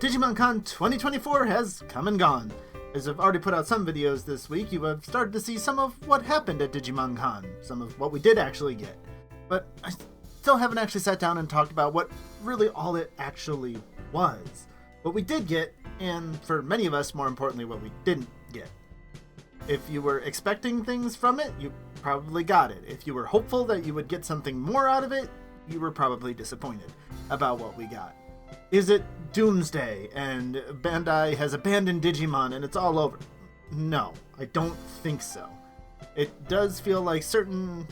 Digimon Con 2024 has come and gone. As I've already put out some videos this week, you have started to see some of what happened at Digimon Con, some of what we did actually get. But I still haven't actually sat down and talked about what really all it actually was. What we did get, and for many of us, more importantly, what we didn't get. If you were expecting things from it, you probably got it. If you were hopeful that you would get something more out of it, you were probably disappointed about what we got. Is it Doomsday and Bandai has abandoned Digimon and it's all over? No, I don't think so. It does feel like certain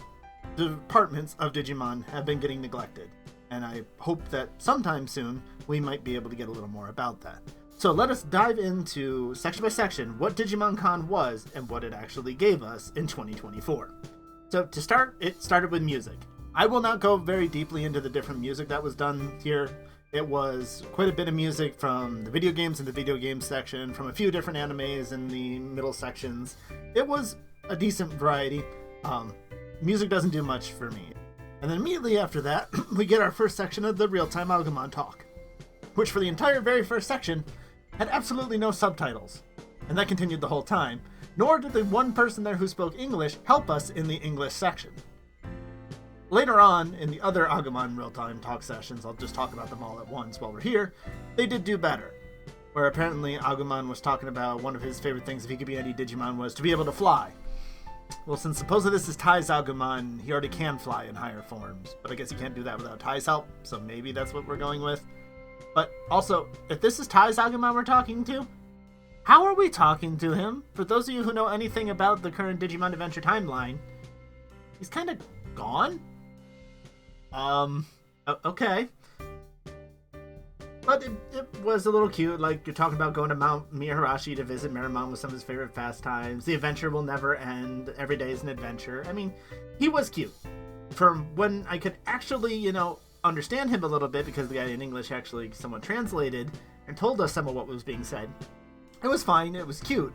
departments of Digimon have been getting neglected, and I hope that sometime soon we might be able to get a little more about that. So let us dive into, section by section, what Digimon Con was and what it actually gave us in 2024. So to start, it started with music. I will not go very deeply into the different music that was done here. It was quite a bit of music from the video games in the video games section, from a few different animes in the middle sections. It was a decent variety. Music doesn't do much for me. And then immediately after that, we get our first section of the real-time Agumon Talk, which for the entire very first section had absolutely no subtitles. And that continued the whole time, nor did the one person there who spoke English help us in the English section. Later on, in the other Agumon real-time talk sessions, I'll just talk about them all at once while we're here, they did do better. Where apparently Agumon was talking about one of his favorite things if he could be any Digimon was to be able to fly. Well, since supposedly this is Tai's Agumon, he already can fly in higher forms, but I guess he can't do that without Tai's help, so maybe that's what we're going with. But also, if this is Tai's Agumon we're talking to, how are we talking to him? For those of you who know anything about the current Digimon Adventure timeline, he's kind of gone? Okay. But it was a little cute, like you're talking about going to Mount Miyaharashi to visit Meramon with some of his favorite pastimes. The adventure will never end. Every day is an adventure. I mean, he was cute. From when I could actually, understand him a little bit, because the guy in English actually somewhat translated and told us some of what was being said. It was fine, it was cute.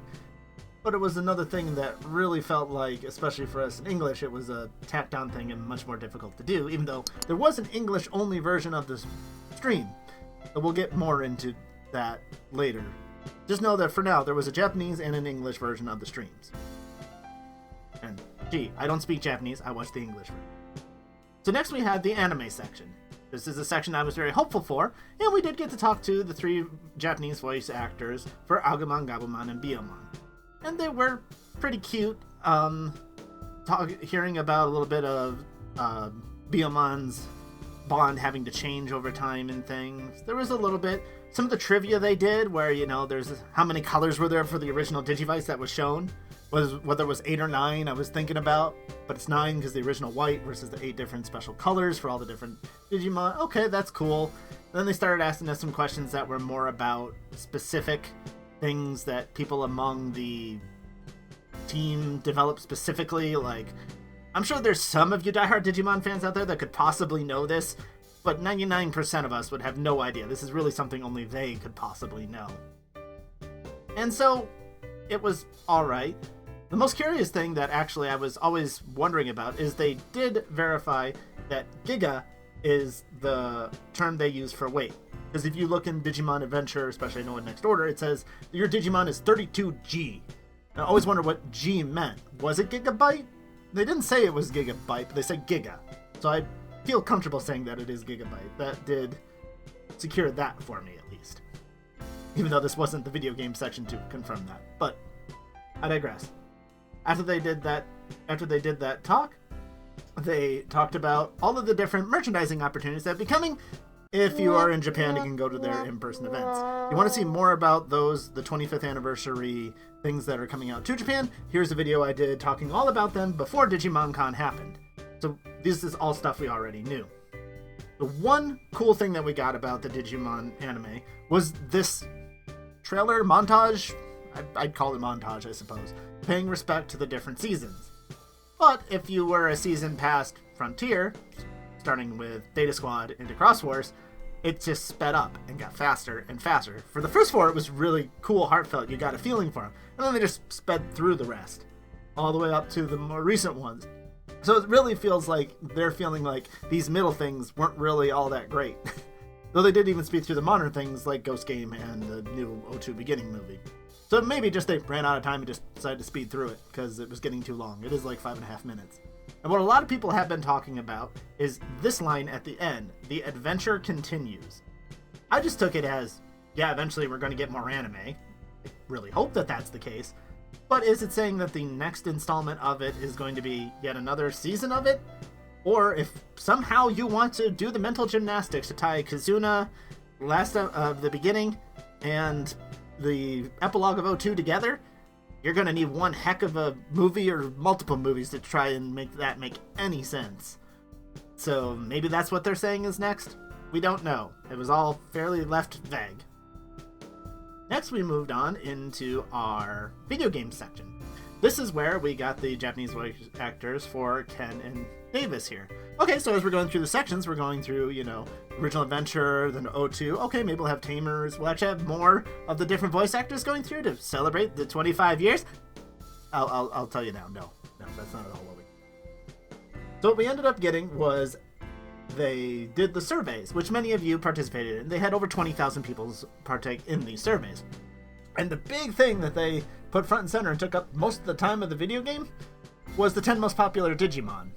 But it was another thing that really felt like, especially for us in English, it was a tacked on thing and much more difficult to do, even though there was an English-only version of this stream. But we'll get more into that later. Just know that for now, there was a Japanese and an English version of the streams. And, gee, I don't speak Japanese, I watch the English version. So next we had the anime section. This is a section I was very hopeful for, and we did get to talk to the three Japanese voice actors for Agumon, Gabumon, and Biyomon. And they were pretty cute, hearing about a little bit of Biyomon's bond having to change over time and things. There was a little bit, some of the trivia they did where, there's how many colors were there for the original Digivice that was shown, whether it was 8 or 9 I was thinking about, but it's 9 because the original white versus the 8 different special colors for all the different Digimon. Okay, that's cool. Then they started asking us some questions that were more about specific things that people among the team developed specifically. Like, I'm sure there's some of you diehard Digimon fans out there that could possibly know this, but 99% of us would have no idea. This is really something only they could possibly know. And so, it was alright. The most curious thing that actually I was always wondering about is they did verify that Giga is the term they use for weight. Because if you look in Digimon Adventure, especially I know in Next Order, it says your Digimon is 32G. I always wondered what G meant. Was it gigabyte? They didn't say it was gigabyte, but they said giga. So I feel comfortable saying that it is gigabyte. That did secure that for me, at least. Even though this wasn't the video game section to confirm that. But I digress. After they did that talk, they talked about all of the different merchandising opportunities that will be coming. If you are in Japan, you can go to their in-person events. You want to see more about those, the 25th anniversary things that are coming out to Japan, here's a video I did talking all about them before Digimon Con happened. So this is all stuff we already knew. The one cool thing that we got about the Digimon anime was this trailer montage. I'd call it montage, I suppose, paying respect to the different seasons. But if you were a season past Frontier, starting with Data Squad into Cross Wars, it just sped up and got faster and faster. For the first 4, it was really cool, heartfelt, you got a feeling for them. And then they just sped through the rest, all the way up to the more recent ones. So it really feels like they're feeling like these middle things weren't really all that great. Though they did even speed through the modern things like Ghost Game and the new O2 Beginning movie. So maybe just they ran out of time and just decided to speed through it because it was getting too long. It is like 5.5 minutes. And what a lot of people have been talking about is this line at the end, "The adventure continues." I just took it as, yeah, eventually we're going to get more anime. I really hope that that's the case. But is it saying that the next installment of it is going to be yet another season of it? Or if somehow you want to do the mental gymnastics to tie Kizuna, last of the beginning, and the epilogue of O2 together, you're going to need one heck of a movie or multiple movies to try and make that make any sense. So maybe that's what they're saying is next? We don't know. It was all fairly left vague. Next we moved on into our video game section. This is where we got the Japanese voice actors for Ken and Davis here. Okay, so as we're going through the sections, we're going through, Original Adventure, then O2. Okay, maybe we'll have Tamers. We'll actually have more of the different voice actors going through to celebrate the 25 years. I'll tell you now. No, that's not at all what we... So what we ended up getting was they did the surveys, which many of you participated in. They had over 20,000 people partake in these surveys. And the big thing that they put front and center and took up most of the time of the video game was the 10 most popular Digimon.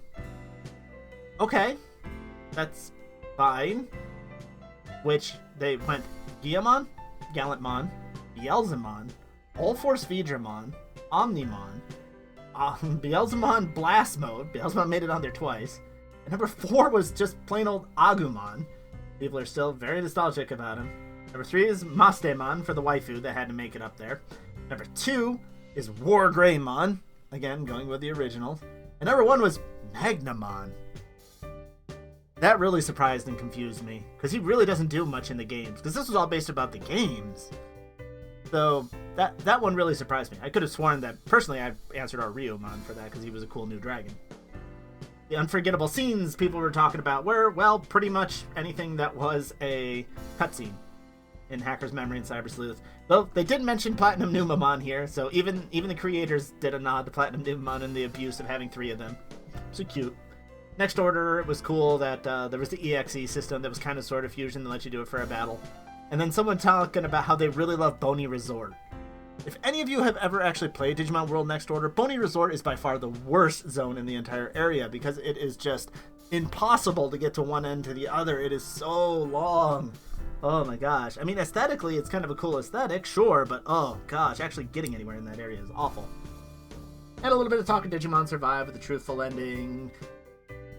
Okay, that's fine. Which they went Guillamon, Gallantmon, Beelzemon, All-Force Vidramon, Omnimon, Beelzemon Blast Mode. Beelzemon made it on there twice. And number 4 was just plain old Agumon. People are still very nostalgic about him. Number 3 is Mastemon for the waifu that had to make it up there. Number 2 is War Greymon. Again, going with the originals. And number 1 was Magnamon. That really surprised and confused me, because he really doesn't do much in the games, because this was all based about the games. So that one really surprised me. I could have sworn that, personally, I answered our Ryomon for that, because he was a cool new dragon. The unforgettable scenes people were talking about were, well, pretty much anything that was a cutscene in Hacker's Memory and Cyber Sleuth. Though they did mention Platinum Numamon here, so even the creators did a nod to Platinum Numamon and the abuse of having 3 of them. So cute. Next Order, it was cool that there was the EXE system that was kind of sort of fusion that let you do it for a battle. And then someone talking about how they really love Boney Resort. If any of you have ever actually played Digimon World Next Order, Boney Resort is by far the worst zone in the entire area because it is just impossible to get to one end to the other. It is so long. Oh my gosh. I mean, aesthetically, it's kind of a cool aesthetic, sure, but oh gosh, actually getting anywhere in that area is awful. And a little bit of talk of Digimon Survive with the truthful ending.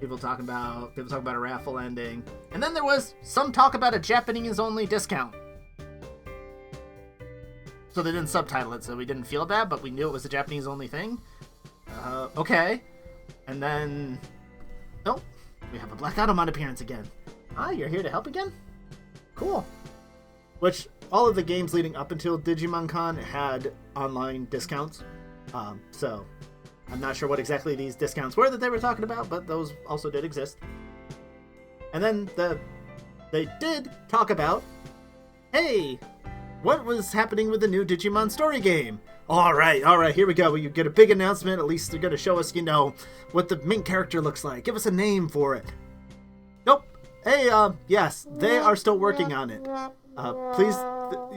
People talking about a raffle ending. And then there was some talk about a Japanese-only discount. So they didn't subtitle it, so we didn't feel bad, but we knew it was a Japanese-only thing. Okay. And then... Oh, we have a Black Automon appearance again. Ah, you're here to help again? Cool. Which, all of the games leading up until Digimon Con had online discounts. So... I'm not sure what exactly these discounts were that they were talking about, but those also did exist. And then they did talk about, hey, what was happening with the new Digimon story game? All right, here we go. You get a big announcement. At least they're going to show us, what the main character looks like. Give us a name for it. Nope. Hey, yes, they are still working on it. Please,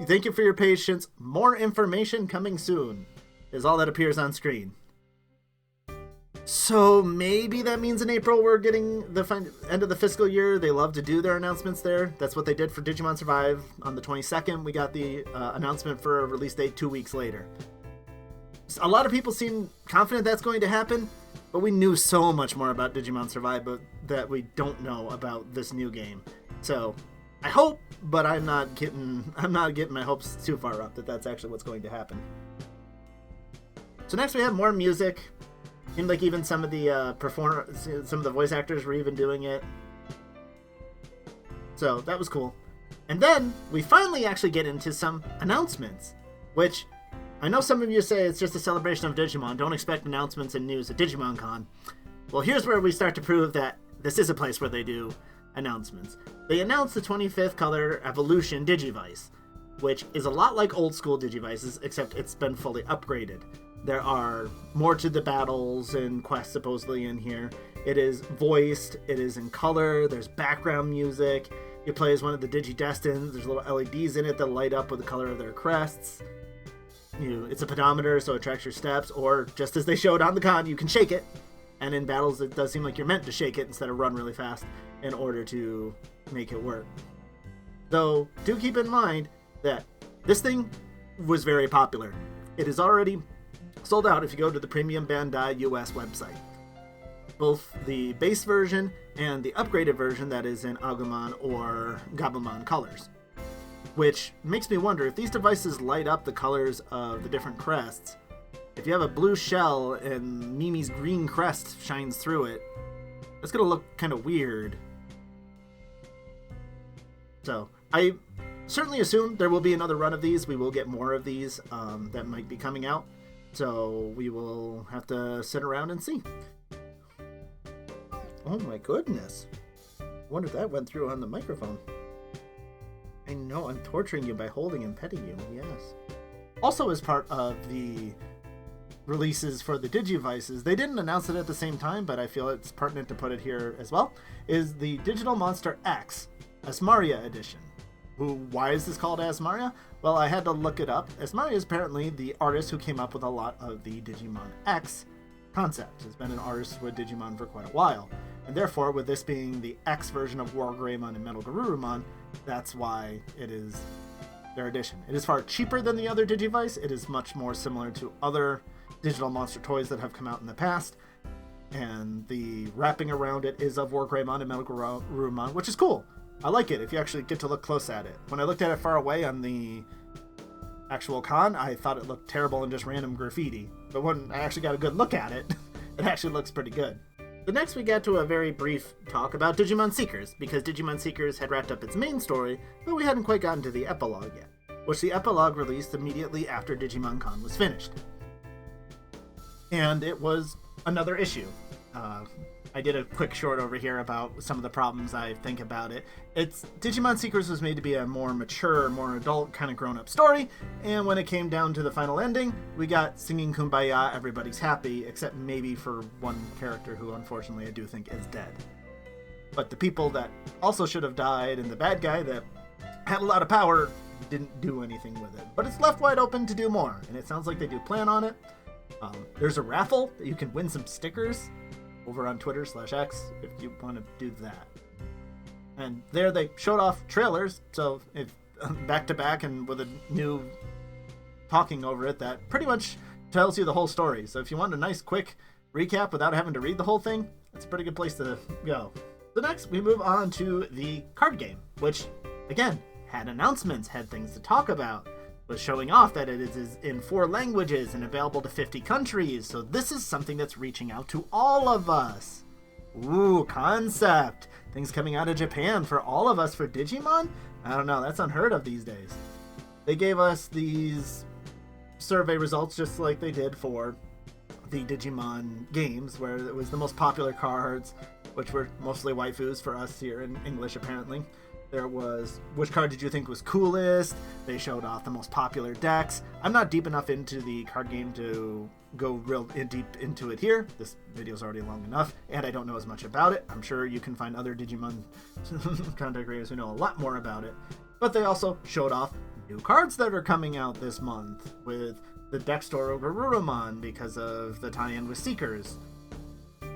thank you for your patience. More information coming soon is all that appears on screen. So maybe that means in April we're getting the end of the fiscal year. They love to do their announcements there. That's what they did for Digimon Survive. On the 22nd, we got the announcement for a release date 2 weeks later. A lot of people seem confident that's going to happen, but we knew so much more about Digimon Survive that we don't know about this new game. So I hope, but I'm not getting my hopes too far up that that's actually what's going to happen. So next we have more music. Seemed like even some of the some of the voice actors were even doing it. So that was cool. And then we finally actually get into some announcements, which I know some of you say it's just a celebration of Digimon. Don't expect announcements and news at Digimon Con. Well, here's where we start to prove that this is a place where they do announcements. They announced the 25th Color Evolution Digivice, which is a lot like old school Digivices, except it's been fully upgraded. There are more to the battles and quests supposedly in here. It is voiced, it is in color, there's background music, You play as one of the Digidestins. There's little LEDs in it that light up with the color of their crests. It's a pedometer, so it tracks your steps, or just as they showed on the con, you can shake it. And in battles, it does seem like you're meant to shake it instead of run really fast in order to make it work. Though, do keep in mind that this thing was very popular. It is already sold out if you go to the Premium Bandai US website. Both the base version and the upgraded version that is in Agumon or Gabumon colors. Which makes me wonder, if these devices light up the colors of the different crests, if you have a blue shell and Mimi's green crest shines through it, that's going to look kind of weird. So, I certainly assume there will be another run of these. We will get more of these that might be coming out. So, we will have to sit around and see. Oh my goodness. I wonder if that went through on the microphone. I know, I'm torturing you by holding and petting you, yes. Also, as part of the releases for the Digivices, they didn't announce it at the same time, but I feel it's pertinent to put it here as well, is the Digital Monster X Asmaria Edition. Why is this called Asmaria? Well, I had to look it up. Asmaria is apparently the artist who came up with a lot of the Digimon X concept. Has been an artist with Digimon for quite a while. And therefore, with this being the X version of Wargreymon and Metal Garurumon, that's why it is their edition. It is far cheaper than the other Digivice. It is much more similar to other digital monster toys that have come out in the past. And the wrapping around it is of Wargreymon and Metal Garurumon, which is cool. I like it if you actually get to look close at it. When I looked at it far away on the actual con, I thought it looked terrible and just random graffiti. But when I actually got a good look at it, it actually looks pretty good. The next we got to a very brief talk about Digimon Seekers, because Digimon Seekers had wrapped up its main story, but we hadn't quite gotten to the epilogue yet, which the epilogue released immediately after Digimon Con was finished. And it was another issue. I did a quick short over here about some of the problems I think about it. Digimon Seekers was made to be a more mature, more adult, kind of grown-up story, and when it came down to the final ending, we got singing Kumbaya, everybody's happy, except maybe for one character who unfortunately I do think is dead. But the people that also should have died, and the bad guy that had a lot of power, didn't do anything with it. But it's left wide open to do more, and it sounds like they do plan on it. There's a raffle that you can win some stickers over on Twitter/X if you want to do that. And there they showed off trailers, so if back to back and with a new talking over it that pretty much tells you the whole story. So if you want a nice quick recap without having to read the whole thing, that's a pretty good place to go. So next we move on to the card game, which again had announcements, had things to talk about, was showing off that it is in 4 languages and available to 50 countries. So this is something that's reaching out to all of us. Ooh, concept. Things coming out of Japan for all of us for Digimon? I don't know, that's unheard of these days. They gave us these survey results just like they did for the Digimon games, where it was the most popular cards, which were mostly waifus for us here in English apparently. There was, which card did you think was coolest? They showed off the most popular decks. I'm not deep enough into the card game to go real deep into it here. This video's already long enough, and I don't know as much about it. I'm sure you can find other Digimon content creators who know a lot more about it. But they also showed off new cards that are coming out this month, with the Dextoro Garurumon because of the tie-in with Seekers,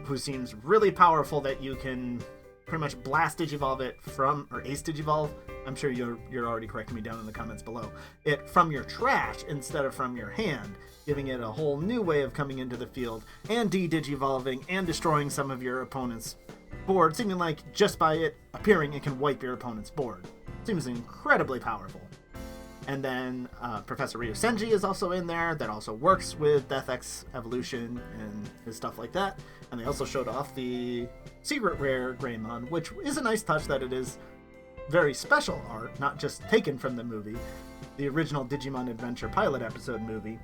who seems really powerful that you can pretty much blast Digivolve it from, or Ace Digivolve, I'm sure you're already correcting me down in the comments below, it from your trash instead of from your hand, giving it a whole new way of coming into the field and de-Digivolving and destroying some of your opponent's board, seeming like just by it appearing it can wipe your opponent's board. Seems incredibly powerful. And then Professor Ryo Senji is also in there, that also works with Death X Evolution and his stuff like that. And they also showed off the Secret Rare Greymon, which is a nice touch that it is very special art, not just taken from the movie, the original Digimon Adventure pilot episode movie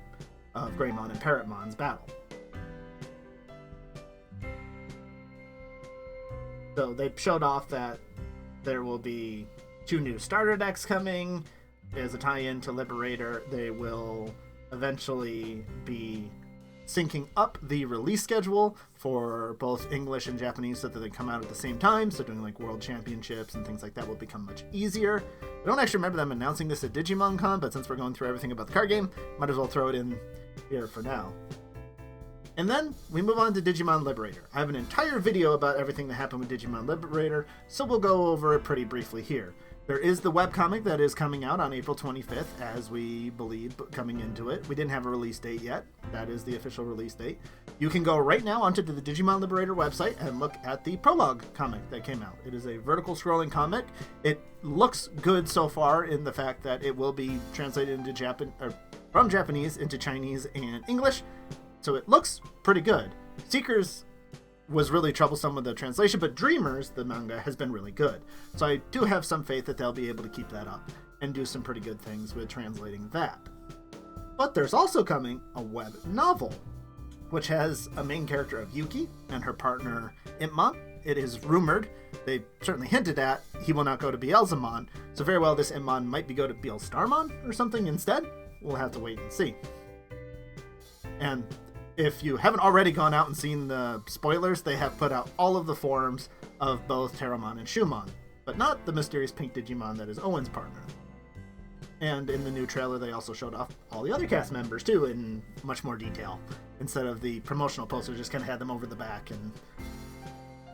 of Greymon and Parrotmon's battle. So they showed off that there will be 2 new starter decks coming. As a tie-in to Liberator, they will eventually be syncing up the release schedule for both English and Japanese so that they come out at the same time. So doing like world championships and things like that will become much easier. I don't actually remember them announcing this at Digimon Con, but since we're going through everything about the card game, might as well throw it in here for now. And then we move on to Digimon Liberator. I have an entire video about everything that happened with Digimon Liberator, so we'll go over it pretty briefly here. There is the webcomic that is coming out on April 25th, as we believe coming into it. We didn't have a release date yet. That is the official release date. You can go right now onto the Digimon Liberator website and look at the prologue comic that came out. It is a vertical scrolling comic. It looks good so far in the fact that it will be translated into from Japanese into Chinese and English. So it looks pretty good. Seekers was really troublesome with the translation, but Dreamers, the manga, has been really good. So I do have some faith that they'll be able to keep that up and do some pretty good things with translating that. But there's also coming a web novel, which has a main character of Yuki and her partner Impmon. It is rumored, they certainly hinted at, he will not go to Beelzemon, so very well this Impmon might be go to Beelstarmon or something instead. We'll have to wait and see. And if you haven't already gone out and seen the spoilers, they have put out all of the forms of both Terramon and Shumon, but not the mysterious pink Digimon that is Owen's partner. And in the new trailer, they also showed off all the other cast members, too, in much more detail. Instead of the promotional poster, just kind of had them over the back and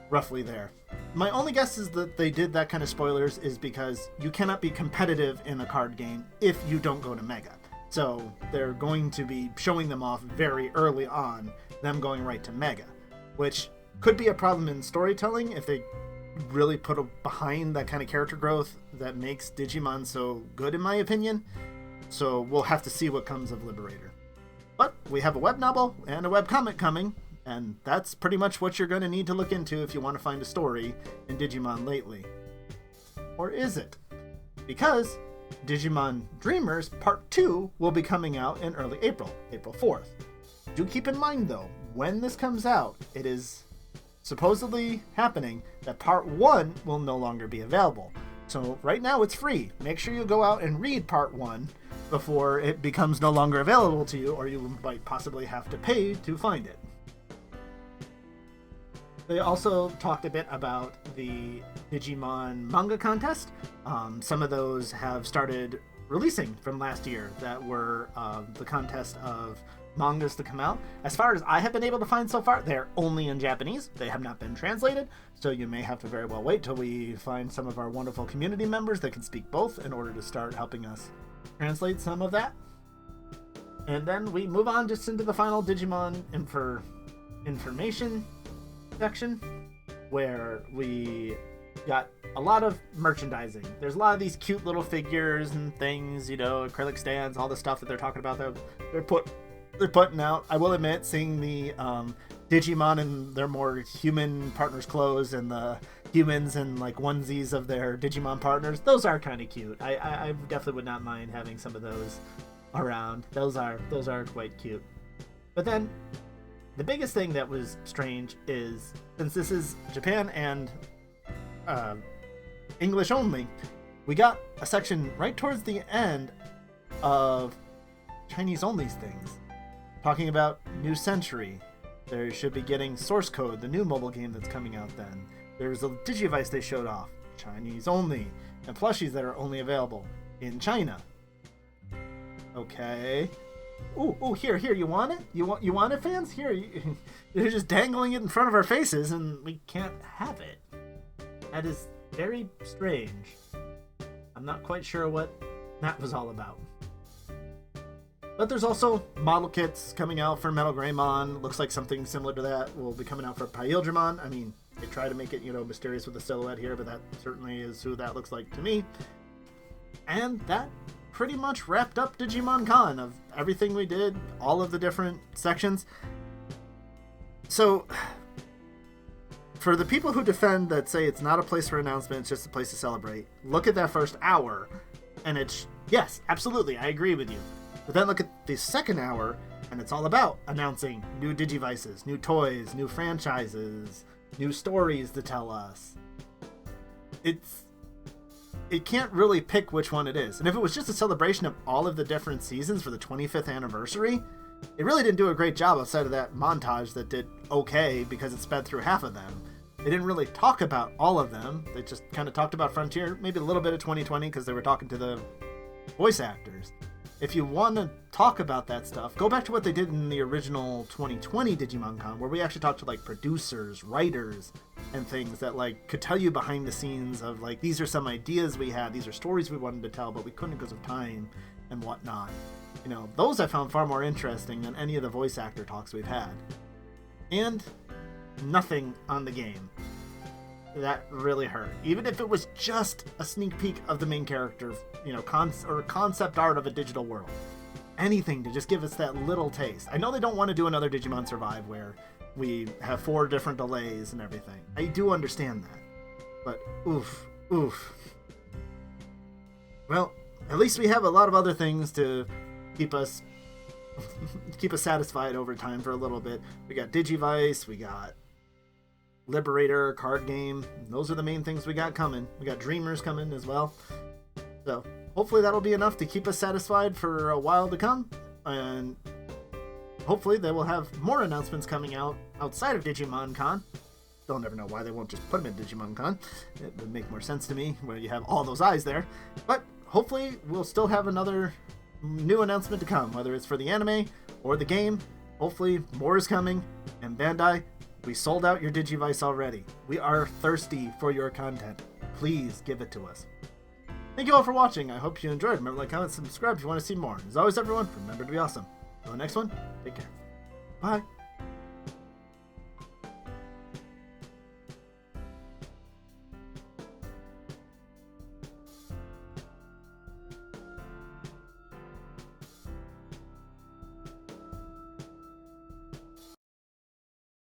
roughly there. My only guess is that they did that kind of spoilers is because you cannot be competitive in a card game if you don't go to Mega. So they're going to be showing them off very early on, them going right to Mega, which could be a problem in storytelling if they really put behind that kind of character growth that makes Digimon so good, in my opinion. So we'll have to see what comes of Liberator. But we have a web novel and a web comic coming, and that's pretty much what you're going to need to look into if you want to find a story in Digimon lately. Or is it? Because Digimon Dreamers Part 2 will be coming out in early April, April 4th. Do keep in mind, though, when this comes out, it is supposedly happening that Part 1 will no longer be available. So right now it's free. Make sure you go out and read Part 1 before it becomes no longer available to you, or you might possibly have to pay to find it. They also talked a bit about the Digimon manga contest. Some of those have started releasing from last year that were the contest of mangas to come out. As far as I have been able to find so far, they're only in Japanese. They have not been translated, so you may have to very well wait till we find some of our wonderful community members that can speak both in order to start helping us translate some of that. And then we move on just into the final Digimon information section, where we got a lot of merchandising. There's a lot of these cute little figures and things, acrylic stands, all the stuff that they're talking about that they're putting out. I will admit, seeing the Digimon in their more human partners' clothes and the humans in like onesies of their Digimon partners, those are kind of cute. I definitely would not mind having some of those around. Those are quite cute. But then the biggest thing that was strange is, since this is Japan and English only, we got a section right towards the end of Chinese only things, talking about New Century. They should be getting Source Code, the new mobile game that's coming out then. There's a Digivice they showed off, Chinese only, and plushies that are only available in China. Okay. Ooh, here, you want it? You want it, fans? Here, you're just dangling it in front of our faces, and we can't have it. That is very strange. I'm not quite sure what that was all about. But there's also model kits coming out for Metal Greymon. Looks like something similar to that will be coming out for Pyldramon. I mean, they try to make it, mysterious with the silhouette here, but that certainly is who that looks like to me. And that pretty much wrapped up Digimon Con of everything we did, all of the different sections. So, for the people who defend that, say it's not a place for announcement, it's just a place to celebrate, look at that first hour, and it's, yes, absolutely, I agree with you. But then look at the second hour, and it's all about announcing new Digivices, new toys, new franchises, new stories to tell us. It can't really pick which one it is. And if it was just a celebration of all of the different seasons for the 25th anniversary, It really didn't do a great job outside of that montage that did okay because it sped through half of them. They didn't really talk about all of them. They just kind of talked about Frontier, maybe a little bit of 2020 because they were talking to the voice actors. If you want to talk about that stuff, go back to what they did in the original 2020 Digimon Con, where we actually talked to like producers, writers, and things that like could tell you behind the scenes of like, these are some ideas we had, these are stories we wanted to tell, but we couldn't because of time and whatnot. You know, those I found far more interesting than any of the voice actor talks we've had. And nothing on the game. That really hurt. Even if it was just a sneak peek of the main character, you know, concept art of a digital world. Anything to just give us that little taste. I know they don't want to do another Digimon Survive where we have 4 different delays and everything. I do understand that. But oof. Well, at least we have a lot of other things to keep us satisfied over time for a little bit. We got Digivice, we got Liberator, card game. Those are the main things we got coming. We got Dreamers coming as well. So hopefully that'll be enough to keep us satisfied for a while to come. And hopefully they will have more announcements coming out outside of Digimon Con. They'll never know why they won't just put them in Digimon Con. It would make more sense to me where you have all those eyes there. But hopefully we'll still have another new announcement to come, whether it's for the anime or the game. Hopefully more is coming. And Bandai, we sold out your Digivice already. We are thirsty for your content. Please give it to us. Thank you all for watching. I hope you enjoyed. Remember to like, comment, subscribe if you want to see more. As always, everyone, remember to be awesome. Until the next one, take care. Bye.